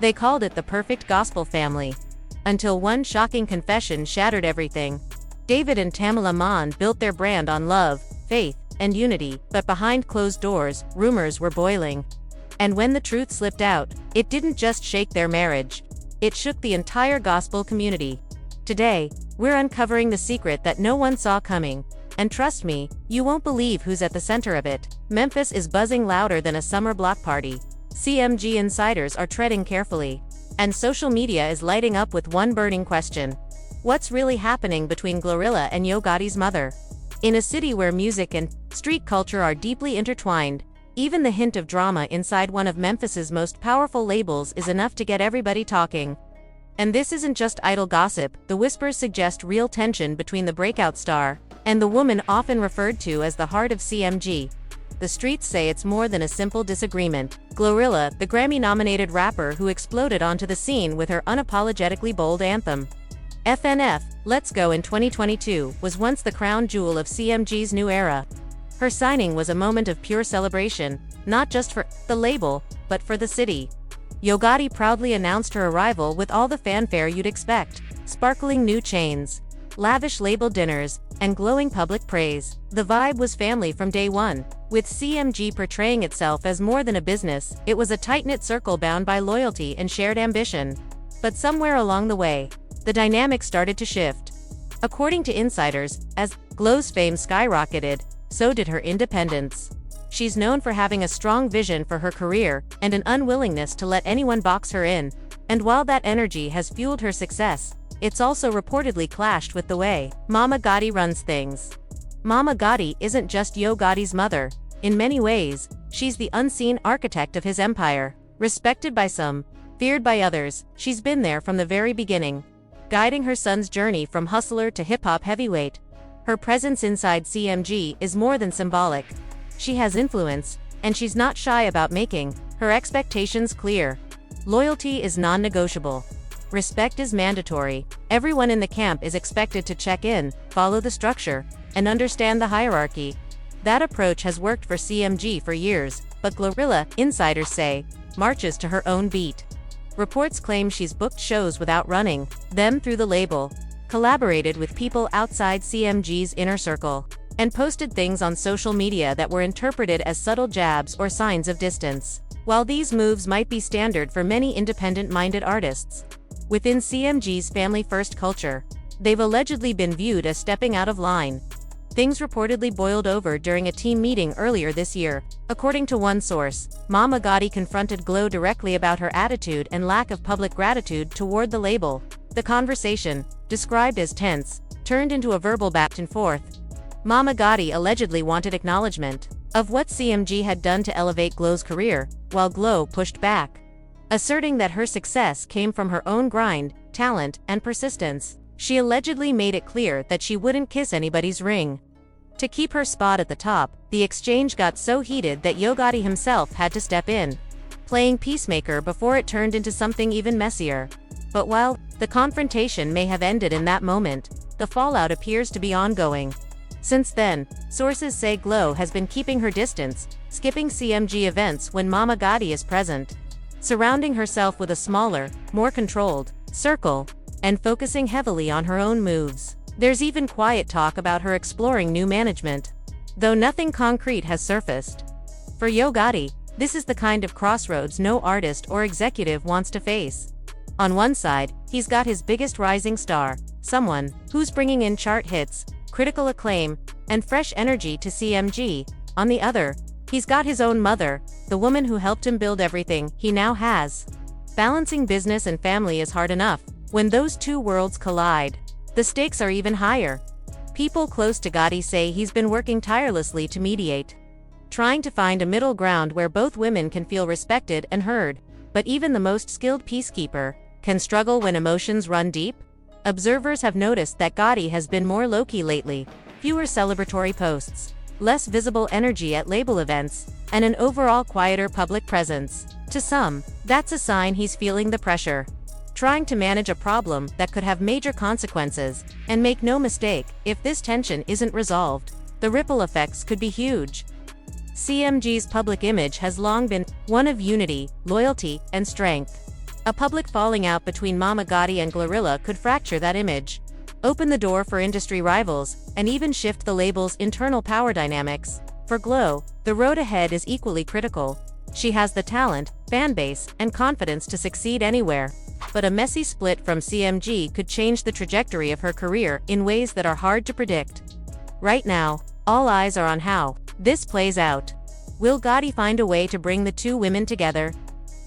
They called it the perfect gospel family. Until one shocking confession shattered everything. David and Tamala Mann built their brand on love, faith, and unity, but behind closed doors, rumors were boiling. And when the truth slipped out, it didn't just shake their marriage. It shook the entire gospel community. Today, we're uncovering the secret that no one saw coming. And trust me, you won't believe who's at the center of it. Memphis is buzzing louder than a summer block party. CMG insiders are treading carefully. And social media is lighting up with one burning question. What's really happening between GloRilla and Yo Gotti's mother? In a city where music and street culture are deeply intertwined, even the hint of drama inside one of Memphis's most powerful labels is enough to get everybody talking. And this isn't just idle gossip, the whispers suggest real tension between the breakout star and the woman often referred to as the heart of CMG. The streets say it's more than a simple disagreement. GloRilla, the Grammy-nominated rapper who exploded onto the scene with her unapologetically bold anthem, FNF, Let's Go in 2022, was once the crown jewel of CMG's new era. Her signing was a moment of pure celebration, not just for the label, but for the city. Yo Gotti proudly announced her arrival with all the fanfare you'd expect: sparkling new chains, lavish label dinners, and glowing public praise. The vibe was family from day one. With CMG portraying itself as more than a business, it was a tight-knit circle bound by loyalty and shared ambition. But somewhere along the way, the dynamic started to shift. According to insiders, as Glo's fame skyrocketed, so did her independence. She's known for having a strong vision for her career and an unwillingness to let anyone box her in. And while that energy has fueled her success, it's also reportedly clashed with the way Mama Gotti runs things. Mama Gotti isn't just Yo Gotti's mother. In many ways, she's the unseen architect of his empire. Respected by some, feared by others, she's been there from the very beginning, guiding her son's journey from hustler to hip-hop heavyweight. Her presence inside CMG is more than symbolic. She has influence, and she's not shy about making her expectations clear. Loyalty is non-negotiable. Respect is mandatory. Everyone in the camp is expected to check in, follow the structure, and understand the hierarchy. That approach has worked for CMG for years, but GloRilla, insiders say, marches to her own beat. Reports claim she's booked shows without running them through the label, collaborated with people outside CMG's inner circle, and posted things on social media that were interpreted as subtle jabs or signs of distance. While these moves might be standard for many independent-minded artists, within CMG's family-first culture, they've allegedly been viewed as stepping out of line. Things reportedly boiled over during a team meeting earlier this year. According to one source, Mama Gotti confronted Glo directly about her attitude and lack of public gratitude toward the label. The conversation, described as tense, turned into a verbal back and forth. Mama Gotti allegedly wanted acknowledgement of what CMG had done to elevate Glo's career, while Glo pushed back, asserting that her success came from her own grind, talent, and persistence. She allegedly made it clear that she wouldn't kiss anybody's ring. To keep her spot at the top, the exchange got so heated that Yo Gotti himself had to step in, playing peacemaker before it turned into something even messier. But while the confrontation may have ended in that moment, the fallout appears to be ongoing. Since then, sources say Glo has been keeping her distance, skipping CMG events when Mama Gotti is present, surrounding herself with a smaller, more controlled circle, and focusing heavily on her own moves. There's even quiet talk about her exploring new management, though nothing concrete has surfaced. For Yo Gotti, this is the kind of crossroads no artist or executive wants to face. On one side, he's got his biggest rising star, someone who's bringing in chart hits, critical acclaim, and fresh energy to CMG. On the other, he's got his own mother, the woman who helped him build everything he now has. Balancing business and family is hard enough. When those two worlds collide, the stakes are even higher. People close to Gotti say he's been working tirelessly to mediate, trying to find a middle ground where both women can feel respected and heard. But even the most skilled peacekeeper can struggle when emotions run deep. Observers have noticed that Gotti has been more low-key lately, fewer celebratory posts, less visible energy at label events, and an overall quieter public presence. To some, that's a sign he's feeling the pressure, trying to manage a problem that could have major consequences. And make no mistake, if this tension isn't resolved, the ripple effects could be huge. CMG's public image has long been one of unity, loyalty, and strength. A public falling out between Mama Gotti and GloRilla could fracture that image, open the door for industry rivals, and even shift the label's internal power dynamics. For Glo, the road ahead is equally critical. She has the talent, fan base, and confidence to succeed anywhere. But a messy split from CMG could change the trajectory of her career in ways that are hard to predict. Right now, all eyes are on how this plays out. Will Gotti find a way to bring the two women together?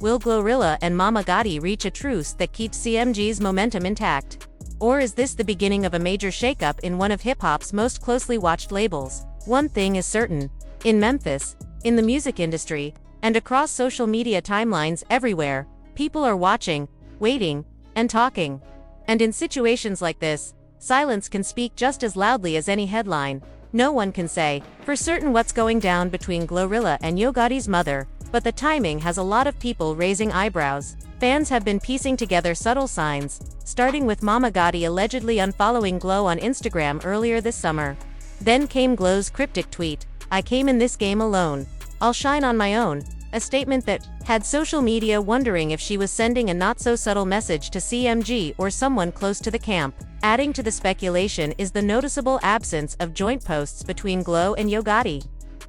Will GloRilla and Mama Gotti reach a truce that keeps CMG's momentum intact? Or is this the beginning of a major shakeup in one of hip-hop's most closely watched labels? One thing is certain. In Memphis, in the music industry, and across social media timelines everywhere, people are watching, waiting, and talking. And in situations like this, silence can speak just as loudly as any headline. No one can say for certain what's going down between GloRilla and Yo Gotti's mother, but the timing has a lot of people raising eyebrows. Fans have been piecing together subtle signs, starting with Mama Gotti allegedly unfollowing Glo on Instagram earlier this summer. Then came Glo's cryptic tweet, "I came in this game alone. I'll shine on my own," a statement that had social media wondering if she was sending a not-so-subtle message to CMG or someone close to the camp. Adding to the speculation is the noticeable absence of joint posts between Glo and Yo Gotti.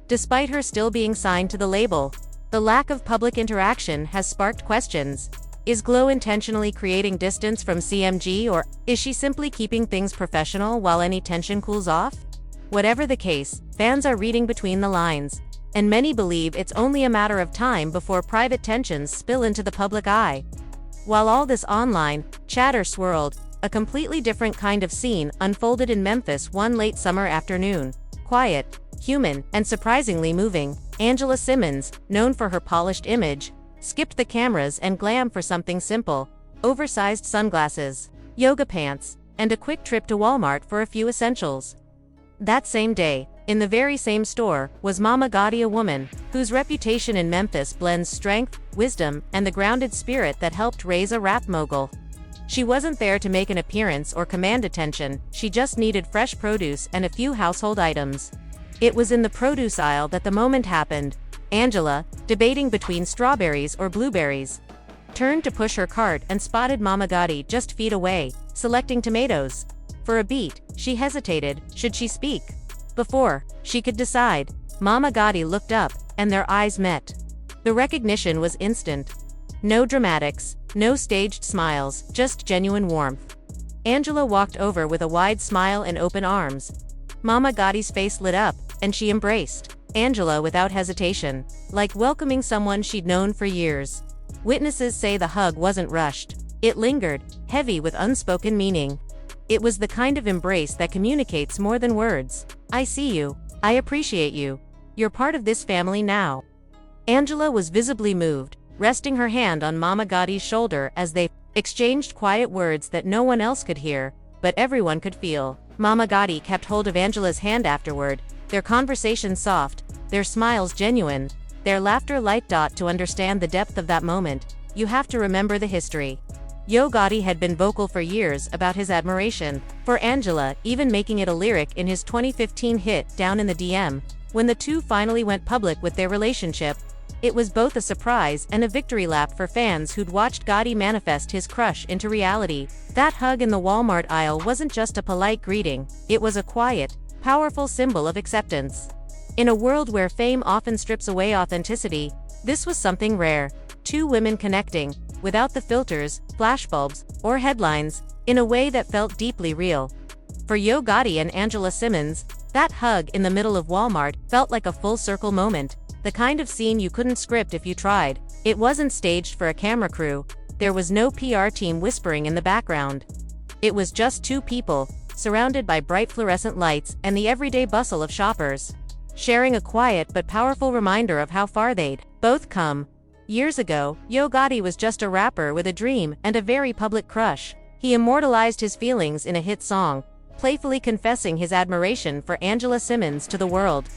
Despite her still being signed to the label, the lack of public interaction has sparked questions. Is Glo intentionally creating distance from CMG, or is she simply keeping things professional while any tension cools off? Whatever the case, fans are reading between the lines, and many believe it's only a matter of time before private tensions spill into the public eye. While all this online chatter swirled, a completely different kind of scene unfolded in Memphis one late summer afternoon. Quiet, human, and surprisingly moving, Angela Simmons, known for her polished image, skipped the cameras and glam for something simple: oversized sunglasses, yoga pants, and a quick trip to Walmart for a few essentials. That same day, in the very same store, was Mama Gotti, a woman whose reputation in Memphis blends strength, wisdom, and the grounded spirit that helped raise a rap mogul. She wasn't there to make an appearance or command attention, she just needed fresh produce and a few household items. It was in the produce aisle that the moment happened. Angela, debating between strawberries or blueberries, turned to push her cart and spotted Mama Gotti just feet away, selecting tomatoes. For a beat, she hesitated. Should she speak? Before she could decide, Mama Gotti looked up, and their eyes met. The recognition was instant. No dramatics, no staged smiles, just genuine warmth. Angela walked over with a wide smile and open arms. Mama Gotti's face lit up, and she embraced Angela without hesitation, like welcoming someone she'd known for years. Witnesses say the hug wasn't rushed. It lingered, heavy with unspoken meaning. It was the kind of embrace that communicates more than words. "I see you. I appreciate you. You're part of this family now." Angela was visibly moved, resting her hand on Mama Gotti's shoulder as they exchanged quiet words that no one else could hear, but everyone could feel. Mama Gotti kept hold of Angela's hand afterward, their conversation soft, their smiles genuine, their laughter light. To understand the depth of that moment, you have to remember the history. Yo Gotti had been vocal for years about his admiration for Angela, even making it a lyric in his 2015 hit Down in the DM. When the two finally went public with their relationship, it was both a surprise and a victory lap for fans who'd watched Gotti manifest his crush into reality. That hug in the Walmart aisle wasn't just a polite greeting, it was a quiet, powerful symbol of acceptance. In a world where fame often strips away authenticity, this was something rare. Two women connecting, without the filters, flashbulbs, or headlines, in a way that felt deeply real. For Yo Gotti and Angela Simmons, that hug in the middle of Walmart felt like a full-circle moment, the kind of scene you couldn't script if you tried. It wasn't staged for a camera crew, there was no PR team whispering in the background. It was just two people, surrounded by bright fluorescent lights and the everyday bustle of shoppers, sharing a quiet but powerful reminder of how far they'd both come. Years ago, Yo Gotti was just a rapper with a dream and a very public crush. He immortalized his feelings in a hit song, playfully confessing his admiration for Angela Simmons to the world.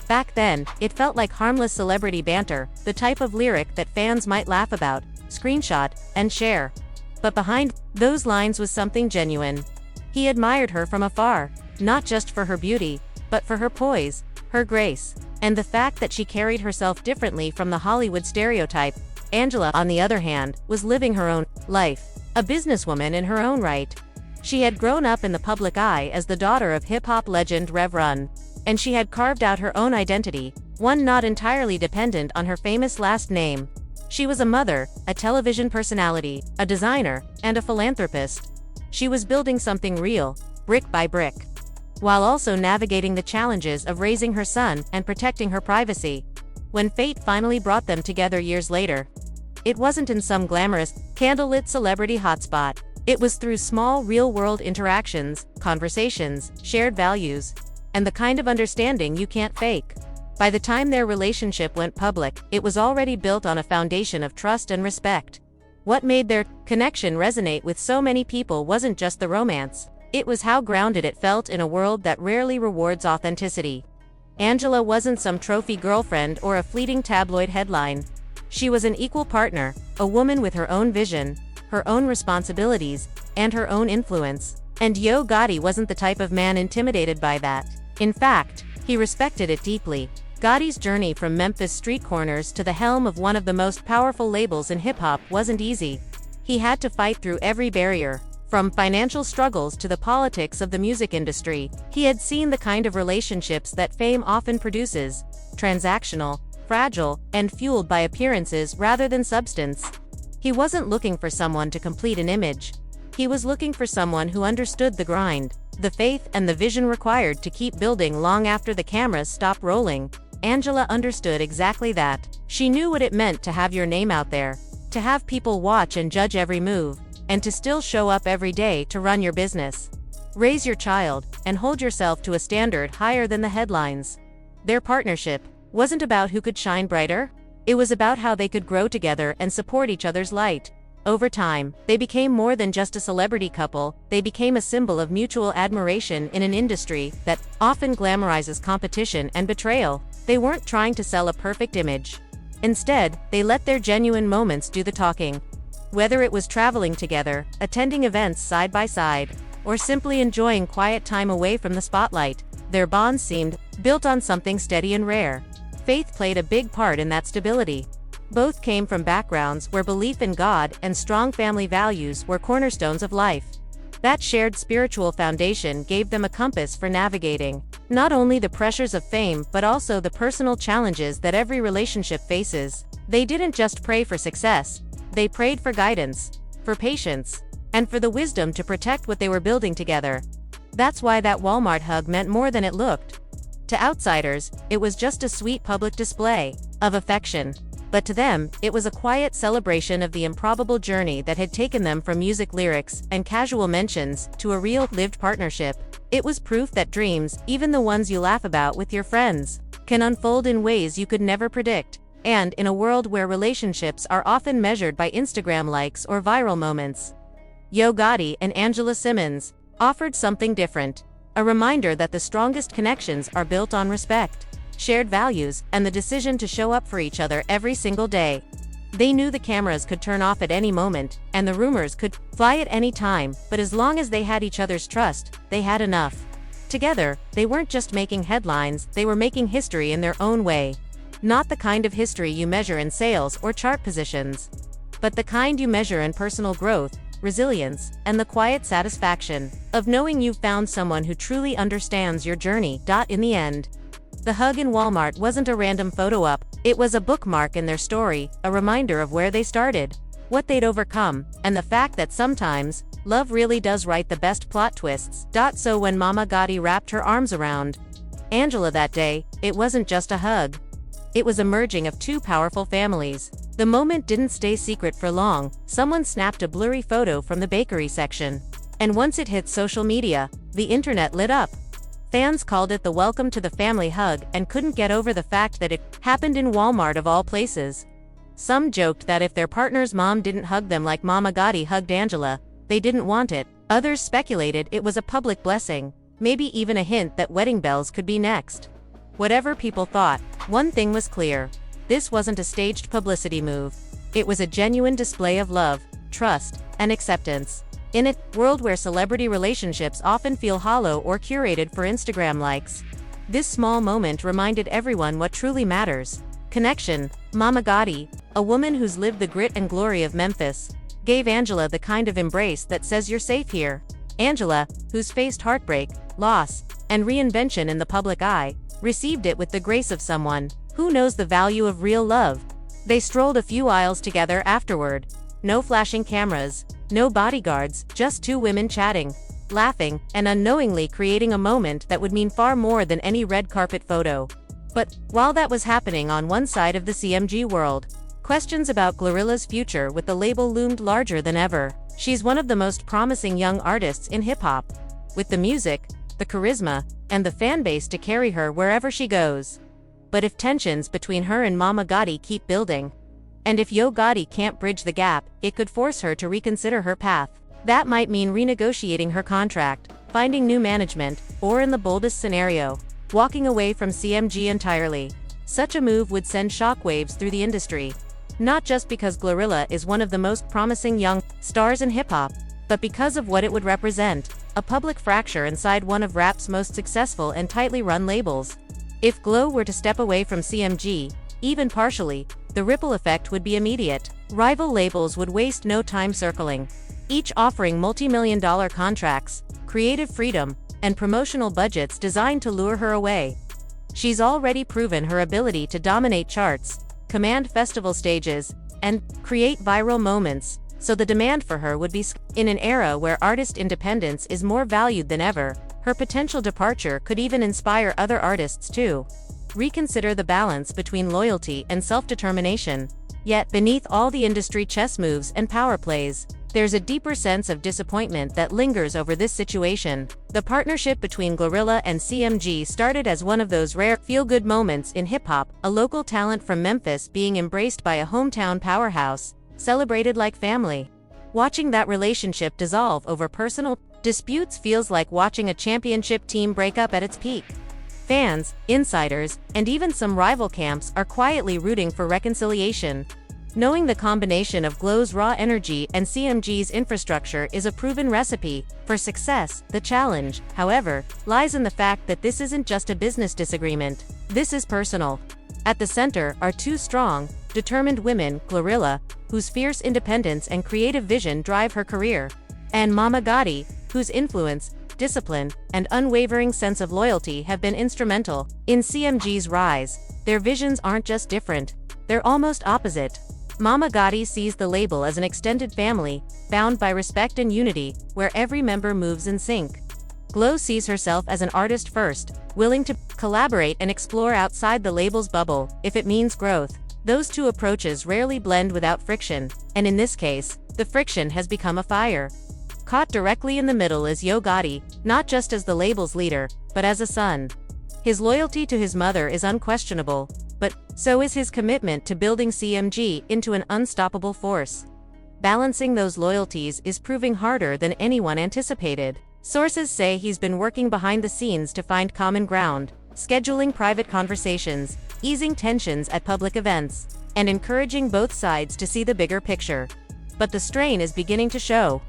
Back then, it felt like harmless celebrity banter, the type of lyric that fans might laugh about, screenshot, and share. But behind those lines was something genuine. He admired her from afar, not just for her beauty, but for her poise, her grace, and the fact that she carried herself differently from the Hollywood stereotype. Angela, on the other hand, was living her own life, a businesswoman in her own right. She had grown up in the public eye as the daughter of hip-hop legend Rev Run, and she had carved out her own identity, one not entirely dependent on her famous last name. She was a mother, a television personality, a designer, and a philanthropist. She was building something real, brick by brick, while also navigating the challenges of raising her son and protecting her privacy. When fate finally brought them together years later, it wasn't in some glamorous, candlelit celebrity hotspot. It was through small, real-world interactions, conversations, shared values, and the kind of understanding you can't fake. By the time their relationship went public, it was already built on a foundation of trust and respect. What made their connection resonate with so many people wasn't just the romance. It was how grounded it felt in a world that rarely rewards authenticity. Angela wasn't some trophy girlfriend or a fleeting tabloid headline. She was an equal partner, a woman with her own vision, her own responsibilities, and her own influence. And Yo Gotti wasn't the type of man intimidated by that. In fact, he respected it deeply. Gotti's journey from Memphis street corners to the helm of one of the most powerful labels in hip-hop wasn't easy. He had to fight through every barrier, from financial struggles to the politics of the music industry. He had seen the kind of relationships that fame often produces: transactional, fragile, and fueled by appearances rather than substance. He wasn't looking for someone to complete an image. He was looking for someone who understood the grind, the faith, and the vision required to keep building long after the cameras stopped rolling. Angela understood exactly that. She knew what it meant to have your name out there, to have people watch and judge every move, and to still show up every day to run your business, raise your child, and hold yourself to a standard higher than the headlines. Their partnership wasn't about who could shine brighter. It was about how they could grow together and support each other's light. Over time, they became more than just a celebrity couple. They became a symbol of mutual admiration in an industry that often glamorizes competition and betrayal. They weren't trying to sell a perfect image. Instead, they let their genuine moments do the talking. Whether it was traveling together, attending events side by side, or simply enjoying quiet time away from the spotlight, their bond seemed built on something steady and rare. Faith played a big part in that stability. Both came from backgrounds where belief in God and strong family values were cornerstones of life. That shared spiritual foundation gave them a compass for navigating not only the pressures of fame but also the personal challenges that every relationship faces. They didn't just pray for success, they prayed for guidance, for patience, and for the wisdom to protect what they were building together. That's why that Walmart hug meant more than it looked. To outsiders, it was just a sweet public display of affection. But to them, it was a quiet celebration of the improbable journey that had taken them from music lyrics and casual mentions to a real, lived partnership. It was proof that dreams, even the ones you laugh about with your friends, can unfold in ways you could never predict. And in a world where relationships are often measured by Instagram likes or viral moments, Yo Gotti and Angela Simmons offered something different. A reminder that the strongest connections are built on respect, shared values, and the decision to show up for each other every single day. They knew the cameras could turn off at any moment, and the rumors could fly at any time, but as long as they had each other's trust, they had enough. Together, they weren't just making headlines, they were making history in their own way. Not the kind of history you measure in sales or chart positions, but the kind you measure in personal growth, resilience, and the quiet satisfaction of knowing you've found someone who truly understands your journey. In the end, the hug in Walmart wasn't a random photo op, it was a bookmark in their story, a reminder of where they started, what they'd overcome, and the fact that sometimes, love really does write the best plot twists. So when Mama Gotti wrapped her arms around Angela that day, it wasn't just a hug. It was a merging of two powerful families. The moment didn't stay secret for long. Someone snapped a blurry photo from the bakery section. And once it hit social media, the internet lit up. Fans called it the welcome to the family hug and couldn't get over the fact that it happened in Walmart of all places. Some joked that if their partner's mom didn't hug them like Mama Gotti hugged Angela, they didn't want it. Others speculated it was a public blessing, maybe even a hint that wedding bells could be next. Whatever people thought, one thing was clear. This wasn't a staged publicity move. It was a genuine display of love, trust, and acceptance. In a world where celebrity relationships often feel hollow or curated for Instagram likes, this small moment reminded everyone what truly matters: Connection. Mama Gotti, a woman who's lived the grit and glory of Memphis, gave Angela the kind of embrace that says you're safe here. Angela, who's faced heartbreak, loss, and reinvention in the public eye, received it with the grace of someone who knows the value of real love. They strolled a few aisles together afterward. No flashing cameras, no bodyguards, just two women chatting, laughing, and unknowingly creating a moment that would mean far more than any red carpet photo. But while that was happening on one side of the CMG world, questions about GloRilla's future with the label loomed larger than ever. She's one of the most promising young artists in hip-hop, with the music, the charisma, and the fanbase to carry her wherever she goes. But if tensions between her and Mama Gotti keep building, and if Yo Gotti can't bridge the gap, it could force her to reconsider her path. That might mean renegotiating her contract, finding new management, or in the boldest scenario, walking away from CMG entirely. Such a move would send shockwaves through the industry. Not just because GloRilla is one of the most promising young stars in hip-hop, but because of what it would represent, a public fracture inside one of rap's most successful and tightly run labels. If Glo were to step away from CMG, even partially, the ripple effect would be immediate. Rival labels would waste no time circling, each offering multi-million-dollar contracts, creative freedom, and promotional budgets designed to lure her away. She's already proven her ability to dominate charts, command festival stages, and create viral moments, so the demand for her would be in an era where artist independence is more valued than ever. Her potential departure could even inspire other artists to reconsider the balance between loyalty and self-determination. Yet, beneath all the industry chess moves and power plays, there's a deeper sense of disappointment that lingers over this situation. The partnership between GloRilla and CMG started as one of those rare feel-good moments in hip-hop, a local talent from Memphis being embraced by a hometown powerhouse, celebrated like family. Watching that relationship dissolve over personal disputes feels like watching a championship team break up at its peak. Fans, insiders, and even some rival camps are quietly rooting for reconciliation. Knowing the combination of Glo's raw energy and CMG's infrastructure is a proven recipe for success, the challenge, however, lies in the fact that this isn't just a business disagreement. This is personal. At the center are two strong, determined women, GloRilla, whose fierce independence and creative vision drive her career, and Mama Gotti, whose influence, discipline, and unwavering sense of loyalty have been instrumental in CMG's rise. Their visions aren't just different, they're almost opposite. Mama Gotti sees the label as an extended family, bound by respect and unity, where every member moves in sync. Glo sees herself as an artist first, willing to collaborate and explore outside the label's bubble, if it means growth. Those two approaches rarely blend without friction, and in this case, the friction has become a fire. Caught directly in the middle is Yo Gotti, not just as the label's leader, but as a son. His loyalty to his mother is unquestionable, but so is his commitment to building CMG into an unstoppable force. Balancing those loyalties is proving harder than anyone anticipated. Sources say he's been working behind the scenes to find common ground, scheduling private conversations, easing tensions at public events, and encouraging both sides to see the bigger picture. But the strain is beginning to show.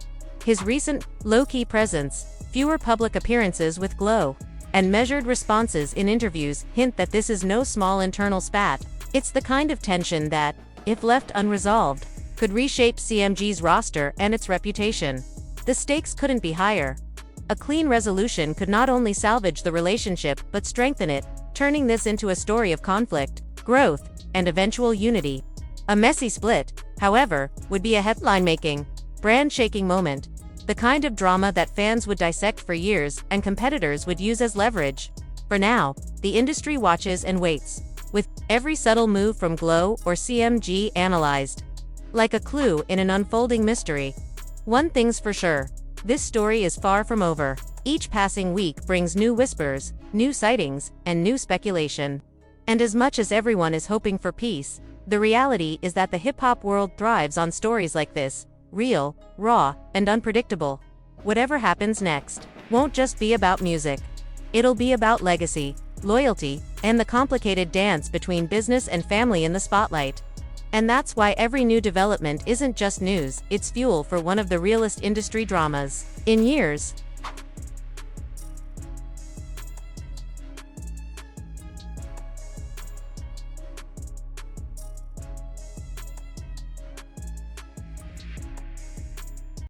His recent, low-key presence, fewer public appearances with Glo, and measured responses in interviews hint that this is no small internal spat. It's the kind of tension that, if left unresolved, could reshape CMG's roster and its reputation. The stakes couldn't be higher. A clean resolution could not only salvage the relationship but strengthen it, turning this into a story of conflict, growth, and eventual unity. A messy split, however, would be a headline-making, brand-shaking moment. The kind of drama that fans would dissect for years and competitors would use as leverage. For now, the industry watches and waits, with every subtle move from Glo or CMG analyzed like a clue in an unfolding mystery. One thing's for sure, this story is far from over. Each passing week brings new whispers, new sightings, and new speculation. And as much as everyone is hoping for peace, the reality is that the hip-hop world thrives on stories like this. Real, raw, and unpredictable. Whatever happens next won't just be about music. It'll be about legacy, loyalty, and the complicated dance between business and family in the spotlight. And that's why every new development isn't just news, it's fuel for one of the realest industry dramas in years.